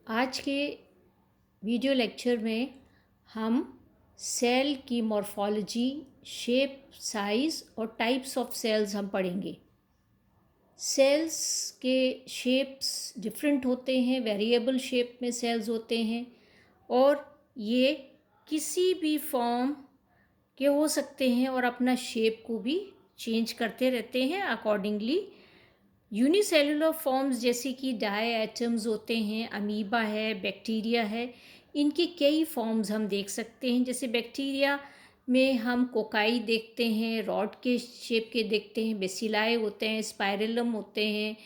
आज के video lecture में हम सेल की मॉर्फोलॉजी, शेप, साइज़ और टाइप्स ऑफ सेल्स हम पढ़ेंगे। सेल्स के शेप्स डिफरेंट होते हैं, वेरिएबल शेप में सेल्स होते हैं और ये किसी भी फॉर्म के हो सकते हैं और अपना शेप को भी चेंज करते रहते हैं अकॉर्डिंगली। यूनिसेलुलर फॉर्म्स जैसे कि डाई एटम्स होते हैं, अमीबा है, बैक्टीरिया है, इनके कई फॉर्म्स हम देख सकते हैं। जैसे बैक्टीरिया में हम कोकाई देखते हैं, रॉड के शेप के देखते हैं, बेसिलाई होते हैं, स्पाइरलम होते हैं,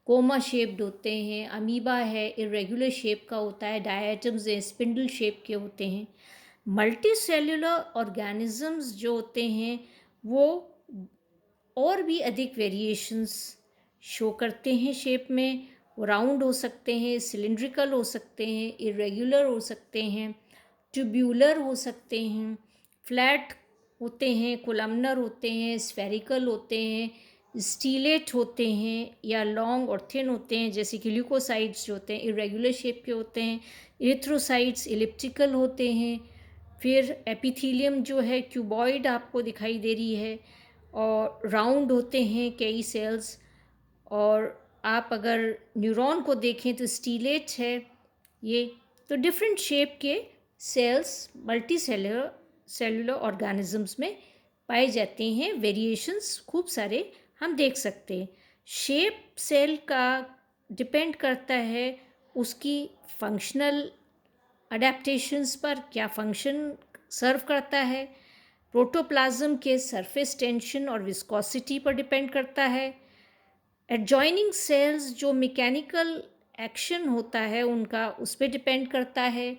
कोमा शेप्ड होते हैं। अमीबा है, इरेगुलर शेप का होता है, डाई एटम्स हैं, स्पिंडल शेप के होते हैं। मल्टी सेल्यूलर ऑर्गेनिजम्स जो होते हैं वो और भी अधिक वेरिएशंस शो करते हैं शेप में। वो राउंड हो सकते हैं, सिलिंड्रिकल हो सकते हैं, इरेगुलर हो सकते हैं, ट्यूब्यूलर हो सकते हैं, फ्लैट होते हैं, कोलमनर होते हैं, स्फेरिकल होते हैं, स्टीलेट होते हैं या लॉन्ग और थिन होते हैं। जैसे कि ल्यूकोसाइट्स जो होते हैं इरेगुलर शेप के होते हैं, इरिथ्रोसाइट्स इलिप्टिकल होते हैं। फिर एपिथीलियम जो है क्यूबॉइड आपको दिखाई दे रही है और राउंड होते हैं कई सेल्स। और आप अगर न्यूरॉन को देखें तो स्टीलेट है ये। तो डिफरेंट शेप के सेल्स मल्टी सेलुलर ऑर्गेनिजम्स में पाए जाते हैं। वेरिएशंस खूब सारे हम देख सकते हैं। शेप सेल का डिपेंड करता है उसकी फंक्शनल अडेप्टेशंस पर, क्या फंक्शन सर्व करता है। प्रोटोप्लाज्म के सरफेस टेंशन और विस्कोसिटी पर डिपेंड करता है। एडजॉइनिंग सेल्स जो मैकेनिकल एक्शन होता है उनका, उस पर डिपेंड करता है।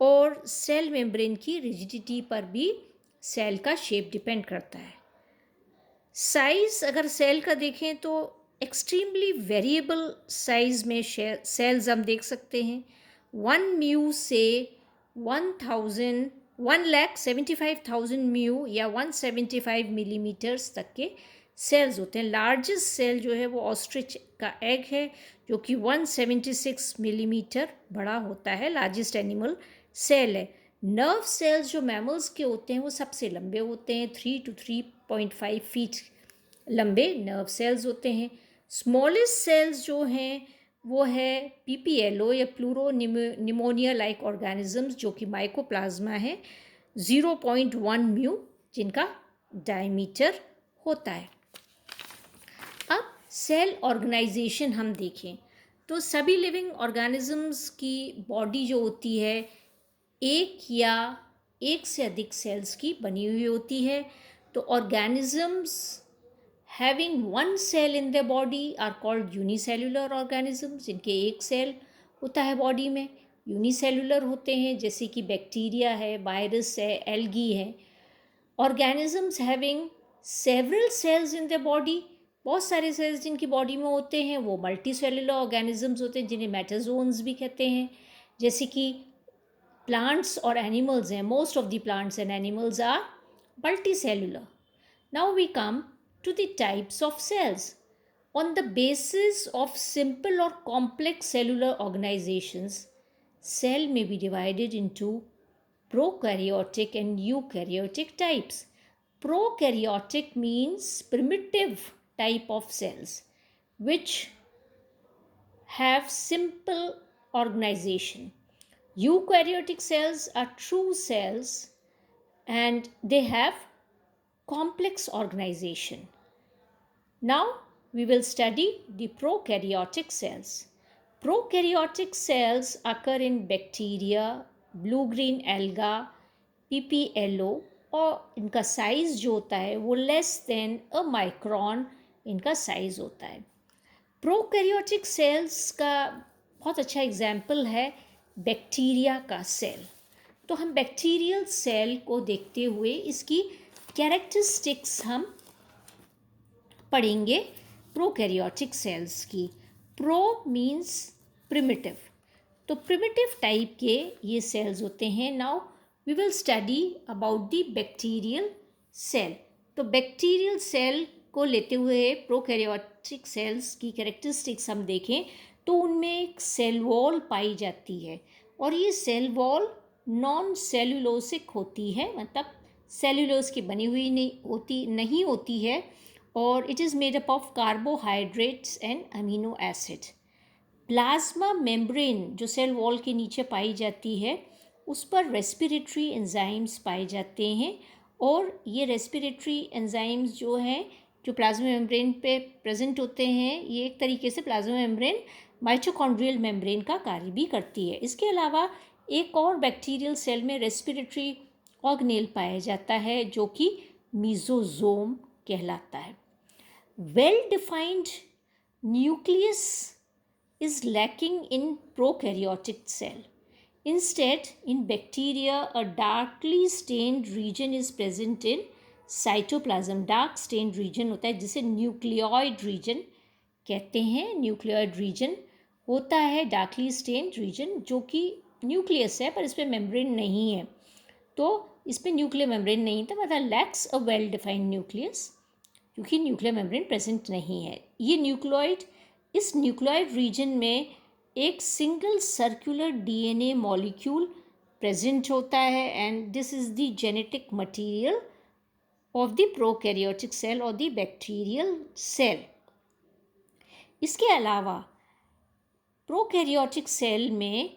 और सेल मेम्ब्रेन की रिजिडिटी पर भी सेल का शेप डिपेंड करता है। साइज़ अगर सेल का देखें तो एक्सट्रीमली वेरिएबल साइज़ में सेल्स हम देख सकते हैं। 1 म्यू से 1,75,000 म्यू या 175 मिलीमीटर्स तक के सेल्स होते हैं। लार्जेस्ट सेल जो है वो ऑस्ट्रिच का एग है जो कि 176 मिलीमीटर बड़ा होता है, लार्जेस्ट एनिमल सेल है। नर्व सेल्स जो मैमल्स के होते हैं वो सबसे लंबे होते हैं, 3 to 3.5 फीट लंबे नर्व सेल्स होते हैं। स्मॉलेस्ट सेल्स जो हैं वो है पीपीएलओ या प्लूरो निमोनिया लाइक ऑर्गेनिजम्स जो कि माइकोप्लाज्मा है, 0.1 म्यू जिनका डायमीटर होता है। अब सेल ऑर्गेनाइजेशन हम देखें तो सभी लिविंग ऑर्गेनिजम्स की बॉडी जो होती है एक या एक से अधिक सेल्स की बनी हुई होती है। तो organisms having one cell in the body are called unicellular organisms, जिनके एक सेल होता है बॉडी में। यूनिसेल्युलर होते हैं जैसे कि बैक्टीरिया है, वायरस है, एल्गी है। Organisms having several cells in the body, बहुत सारे सेल्स जिनकी बॉडी में होते हैं वो मल्टी सेल्युलर ऑर्गेनिजम्स होते हैं जिन्हें मेटाजोन्स भी कहते हैं। जैसे कि plants or animals हैं, most of the plants and animals are multicellular. Now we come to the types of cells. On the basis of simple or complex cellular organizations, cell may be divided into prokaryotic and eukaryotic types. Prokaryotic means primitive type of cells which have simple organization. Eukaryotic cells are true cells and they have complex organization. Now we will study the prokaryotic cells. Prokaryotic cells occur in bacteria, blue-green alga, PPLO और इनका size जो होता है वो less than अ micron इनका size होता है। Prokaryotic cells का बहुत अच्छा एग्जाम्पल है बैक्टीरिया का सेल। तो हम बैक्टीरियल सेल को देखते हुए इसकी कैरेक्टरिस्टिक्स हम पढ़ेंगे प्रोकैरियोटिक सेल्स की। प्रो मीन्स प्रिमिटिव, तो प्रिमिटिव टाइप के ये सेल्स होते हैं। Now we will study about the bacterial cell. तो बैक्टीरियल सेल को लेते हुए प्रोकैरियोटिक सेल्स की कैरेक्टरिस्टिक्स हम देखें तो उनमें एक सेल वॉल पाई जाती है और ये सेल वॉल नॉन सेलुलोसिक होती है, मतलब सेलुलोज की बनी हुई नहीं होती है, और it is made up of carbohydrates and amino acid. Plasma membrane जो सेल वॉल के नीचे पाई जाती है उस पर रेस्पिरेटरी एंजाइम्स पाए जाते हैं, और ये रेस्पिरेटरी एंजाइम्स जो हैं जो प्लाज्मा मेम्ब्रेन पे प्रेजेंट होते हैं, ये एक तरीके से प्लाज्मा मेम्ब्रेन माइटोकॉन्ड्रियल मेम्ब्रेन का कार्य भी करती है। इसके अलावा एक और बैक्टीरियल सेल में रेस्पिरेटरी ऑर्गेनेल पाया जाता है जो कि मीजोजोम कहलाता है। Well defined nucleus is lacking in prokaryotic cell. Instead, in bacteria, a darkly stained region is present in cytoplasm. Dark stained region होता है जिसे न्यूक्लियोइड रीजन कहते हैं। न्यूक्लियोइड रीजन होता है डार्कली स्टेन्ड रीजन जो कि न्यूक्लियस है पर इस पर मेम्ब्रेन नहीं है, तो इस पर न्यूक्लियर मेम्ब्रेन नहीं था, मतलब lacks a well defined nucleus, क्योंकि न्यूक्लियर मेम्ब्रेन प्रेजेंट नहीं है। ये न्यूक्लियोइड, इस न्यूक्लियोइड रीजन में एक single circular DNA molecule present होता है, and this is the genetic material of the prokaryotic cell और द बैक्टीरियल सेल। इसके अलावा प्रोकैरियोटिक सेल में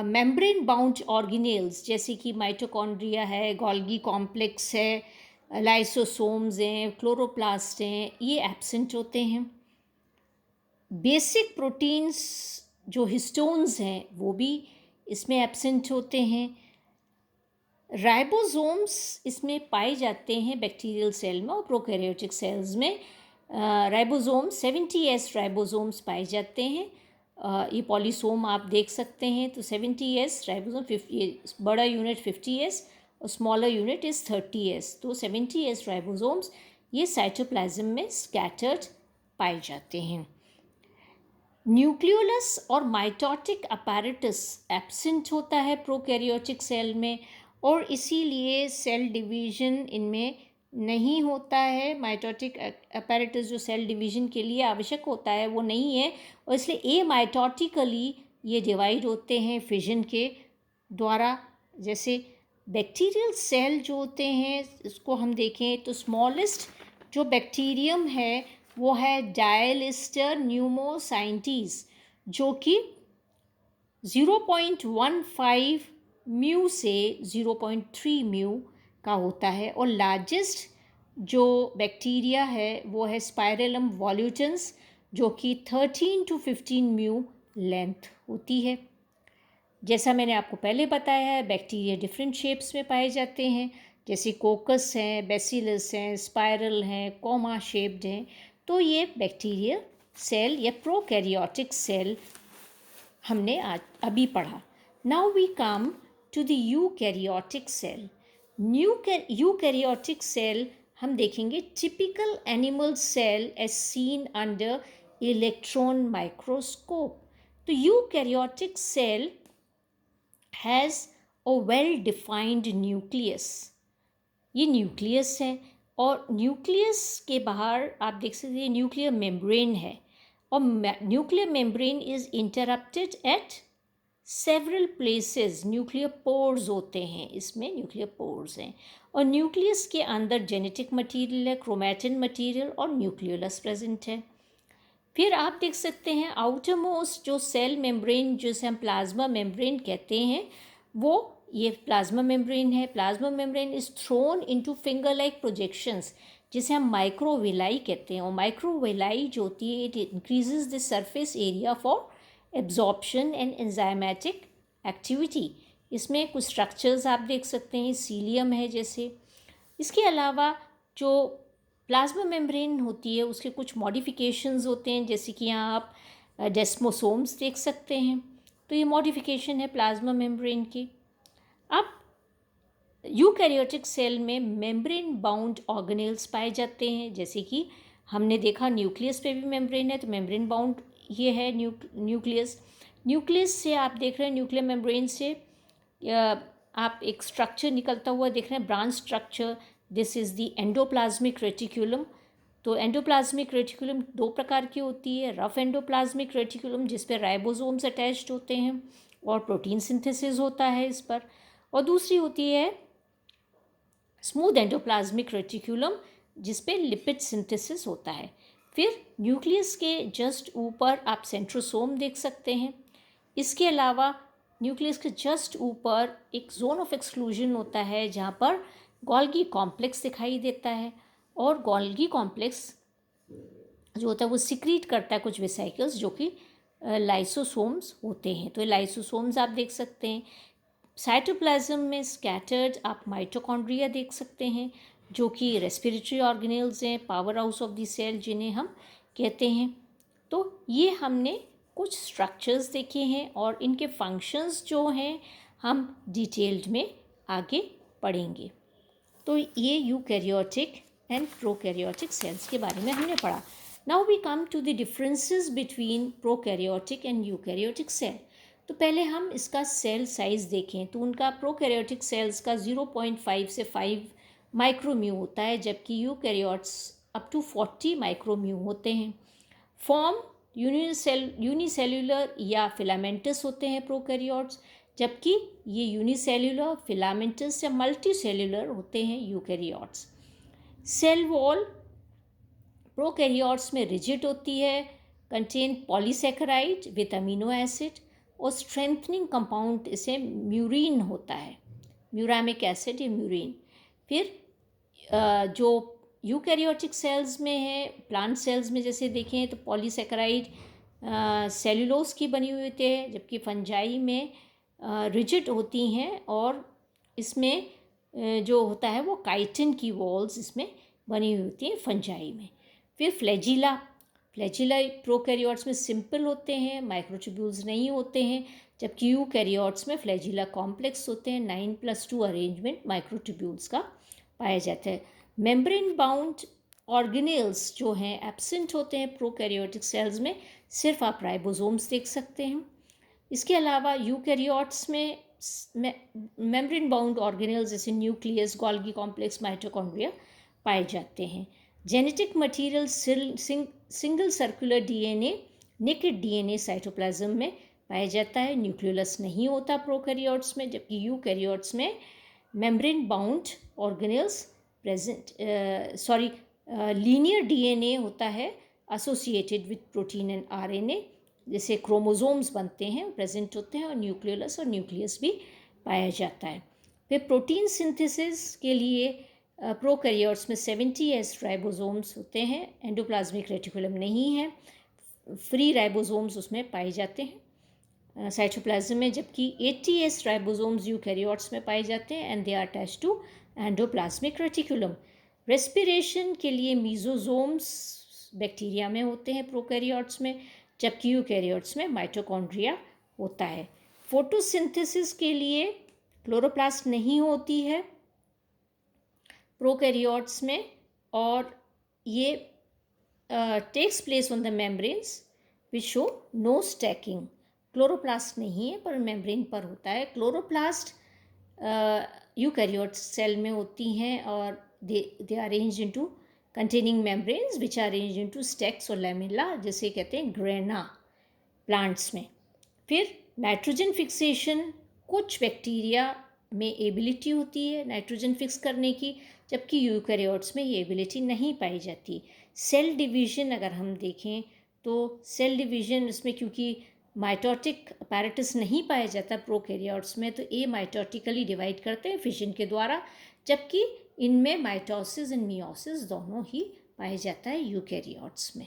मेम्ब्रेन बाउंड ऑर्गेनेल्स जैसे कि माइटोकॉन्ड्रिया है, गोल्गी कॉम्प्लेक्स है, लाइसोसोम्स हैं, क्लोरोप्लास्ट हैं, ये एब्सेंट होते हैं। बेसिक प्रोटीन्स जो हिस्टोन्स हैं वो भी इसमें एब्सेंट होते हैं। राइबोसोम्स इसमें पाए जाते हैं बैक्टीरियल सेल में, और प्रोकैरियोटिक सेल्स में राइबोसोम 70S राइबोसोम्स पाए जाते हैं। ये पॉलीसोम आप देख सकते हैं, तो 70S राइबोसोम, 50 बड़ा यूनिट 50S और स्मॉलर यूनिट इज़ 30S, तो 70S राइबोसोम्स ये साइटोप्लाज्म में स्कैटर्ड पाए जाते हैं। न्यूक्लियोलस और माइटोटिक अपैरेटस एब्सेंट होता है प्रोकैरियोटिक सेल में, और इसीलिए सेल डिवीजन इनमें नहीं होता है। माइटोटिक अपैरेटस जो सेल डिवीजन के लिए आवश्यक होता है वो नहीं है, और इसलिए एमाइटोटिकली ये डिवाइड होते हैं फिजन के द्वारा। जैसे बैक्टीरियल सेल जो होते हैं इसको हम देखें तो स्मॉलेस्ट जो बैक्टीरियम है वो है डायलिस्टर न्यूमोसाइंटीज, जो कि 0.15 म्यू से 0.3 म्यू का होता है, और लार्जेस्ट जो बैक्टीरिया है वो है स्पाइरलम वॉल्यूटेंस जो कि 13 to 15 म्यू लेंथ होती है। जैसा मैंने आपको पहले बताया है, बैक्टीरिया डिफरेंट शेप्स में पाए जाते हैं, जैसे कोकस हैं, बेसिलस हैं, स्पाइरल हैं, कोमा शेप्ड हैं। तो ये बैक्टीरिया सेल या प्रोकैरियोटिक सेल हमने आज अभी पढ़ा। Now we come to the eukaryotic cell. Eukaryotic cell हम देखेंगे typical animal cell as seen under electron microscope. तो eukaryotic cell has a well defined nucleus. ये न्यूक्लियस है, और न्यूक्लियस के बाहर आप देख सकते हैं न्यूक्लियर मेम्ब्रेन है, और nuclear membrane is interrupted eight several places. Nuclear pores होते हैं, इसमें न्यूक्लियर पोर्स हैं, और न्यूक्लियस के अंदर जेनेटिक मटेरियल है, क्रोमैटिन मटेरियल और न्यूक्लियोलस प्रेजेंट है। फिर आप देख सकते हैं आउटर मोस्ट जो सेल मेम्ब्रेन जिसे हम प्लाज्मा मेम्ब्रेन कहते हैं, वो ये प्लाज्मा मेम्ब्रेन है। Plasma membrane is throne into finger like projections जिसे हम माइक्रोविलाई कहते हैं, और माइक्रोविलाई जो होती है it increases the surface area for absorption and enzymatic activity. इसमें कुछ स्ट्रक्चर्स आप देख सकते हैं, सीलियम है जैसे। इसके अलावा जो प्लाज्मा मेम्ब्रेन होती है उसके कुछ मॉडिफिकेशंस होते हैं, जैसे कि यहाँ आप डेस्मोसोम्स देख सकते हैं, तो ये मॉडिफिकेशन है प्लाज्मा मेम्ब्रेन की। अब यूकैरियोटिक सेल में मेम्ब्रेन बाउंड ऑर्गेनेल्स पाए जाते हैं, जैसे कि हमने देखा न्यूक्लियस पे भी मेम्ब्रेन है, तो मेम्ब्रेन बाउंड ये है न्यूक्लियस। न्यूक्लियस से आप देख रहे हैं, न्यूक्लियर मेम्ब्रेन से आप एक स्ट्रक्चर निकलता हुआ देख रहे हैं, branch structure. This is the endoplasmic reticulum. तो एंडोप्लाज्मिक रेटिकुलम दो प्रकार की होती है, रफ एंडोप्लाज्मिक रेटिकुलम जिस पे राइबोसोम्स अटैच्ड होते हैं और प्रोटीन सिंथेसिस होता है इस पर, और दूसरी होती है स्मूथ एंडोप्लाज्मिक रेटिकुलम जिस पे लिपिड सिंथेसिस होता है। फिर न्यूक्लियस के जस्ट ऊपर आप सेंट्रोसोम देख सकते हैं। इसके अलावा न्यूक्लियस के जस्ट ऊपर एक जोन ऑफ एक्सक्लूजन होता है जहाँ पर गोल्गी कॉम्प्लेक्स दिखाई देता है, और गोल्गी कॉम्प्लेक्स जो होता है वो सिक्रीट करता है कुछ वेसिकल्स जो कि लाइसोसोम्स होते हैं। तो लाइसोसोम्स आप देख सकते हैं। साइटोप्लाज्म में स्कैटर्ड आप माइटोकॉन्ड्रिया देख सकते हैं जो कि रेस्पिरेटरी ऑर्गेनेल्स हैं, power house of the cell जिन्हें हम कहते हैं। तो ये हमने कुछ स्ट्रक्चर्स देखे हैं और इनके फंक्शंस जो हैं हम डिटेल्ड में आगे पढ़ेंगे। तो ये यूकैरियोटिक एंड प्रोकैरियोटिक सेल्स के बारे में हमने पढ़ा। Now we come to the differences between prokaryotic and eukaryotic cell. तो पहले हम इसका सेल साइज़ देखें तो उनका प्रोकैरियोटिक सेल्स का 0.5 से 5 माइक्रोम्यू होता है, जबकि यूकैरियोट्स अप टू 40 माइक्रोम्यू होते हैं। फॉर्म यूनिसेल्युलर या फिलामेंटस होते हैं प्रोकैरियोट्स, जबकि ये यूनिसेल्युलर, फिलामेंटस या मल्टीसेल्युलर होते हैं यूकैरियोट्स। सेल वॉल प्रोकैरियोट्स में रिजिड होती है, contain polysaccharide with amino acid, और स्ट्रेंथनिंग कंपाउंड इसे म्यूरिन होता है, म्यूरामिक एसिड या म्यूरिन। फिर जो यूकैरियोटिक सेल्स में है, प्लांट सेल्स में जैसे देखें तो पॉलीसैकेराइड सेलुलोज की बनी हुई होती है, जबकि फंजाई में रिजिड होती हैं, और इसमें जो होता है वो काइटिन की वॉल्स इसमें बनी हुई होती हैं फंजाई में। फिर फ्लैजिला प्रोकैरियोट्स में सिंपल होते हैं, माइक्रोट्यूब्यूल्स नहीं होते हैं, जबकि यूकैरियोट्स में फ्लैजिला कॉम्प्लेक्स होते हैं। 9+2 अरेंजमेंट माइक्रोट्यूब्यूल्स का पाया जाता है। मेम्ब्रेन बाउंड ऑर्गेनेल्स जो हैं एब्सेंट होते हैं प्रोकैरियोटिक सेल्स में, सिर्फ आप राइबोसोम्स देख सकते हैं। इसके अलावा यूकैरियोट्स में मेम्ब्रेन बाउंड ऑर्गेनेल्स जैसे न्यूक्लियस, गोल्गी कॉम्प्लेक्स, माइटोकॉन्ड्रिया पाए जाते हैं। Genetic material single circular DNA, naked DNA cytoplasm में पाया जाता है। न्यूक्लियोलस नहीं होता प्रोकैरियोट्स में, जबकि यूकैरियोट्स में membrane bound organelles linear DNA होता है associated with protein and RNA, जैसे क्रोमोसोम्स बनते हैं प्रेजेंट होते हैं, और न्यूक्लियोलस और न्यूक्लियस भी पाया जाता है। फिर प्रोटीन सिंथेसिस के लिए प्रोकैरियोट्स में 70S राइबोसोम्स होते हैं, एंडोप्लाज्मिक रेटिकुलम नहीं है, फ्री राइबोसोम्स उसमें पाए जाते हैं साइटोप्लाज्म में, जबकि 80S राइबोसोम्स यूकैरियोट्स में पाए जाते हैं and they are attached to endoplasmic reticulum. Respiration के लिए मीजोसोम्स बैक्टीरिया में होते हैं प्रोकैरियोट्स में, जबकि यूकैरियोट्स में माइटोकॉन्ड्रिया होता है। फोटोसिंथेसिस के लिए क्लोरोप्लास्ट नहीं होती है प्रोकैरियोट्स में, और ये takes place on the membranes which show no stacking. Chloroplast नहीं है पर मेम्ब्रेन पर होता है। क्लोरोप्लास्ट यूकैरियोट सेल में होती हैं और they are arranged into containing membranes which are arranged into stacks और लैमेला, जिसे कहते हैं ग्रेना प्लांट्स में। फिर नाइट्रोजन फिक्सेशन, कुछ बैक्टीरिया में एबिलिटी होती है नाइट्रोजन फिक्स करने की, जबकि यूकैरियोट्स में ये एबिलिटी नहीं पाई जाती। सेल डिवीजन अगर हम देखें तो सेल डिवीजन इसमें क्योंकि माइटोटिक अपैरेटस नहीं पाया जाता प्रोकैरियोट्स में, तो ए माइटोटिकली डिवाइड करते हैं फिशन के द्वारा, जबकि इनमें माइटोसिस एंड मियोसिस दोनों ही पाया जाता है यूकैरियोट्स में।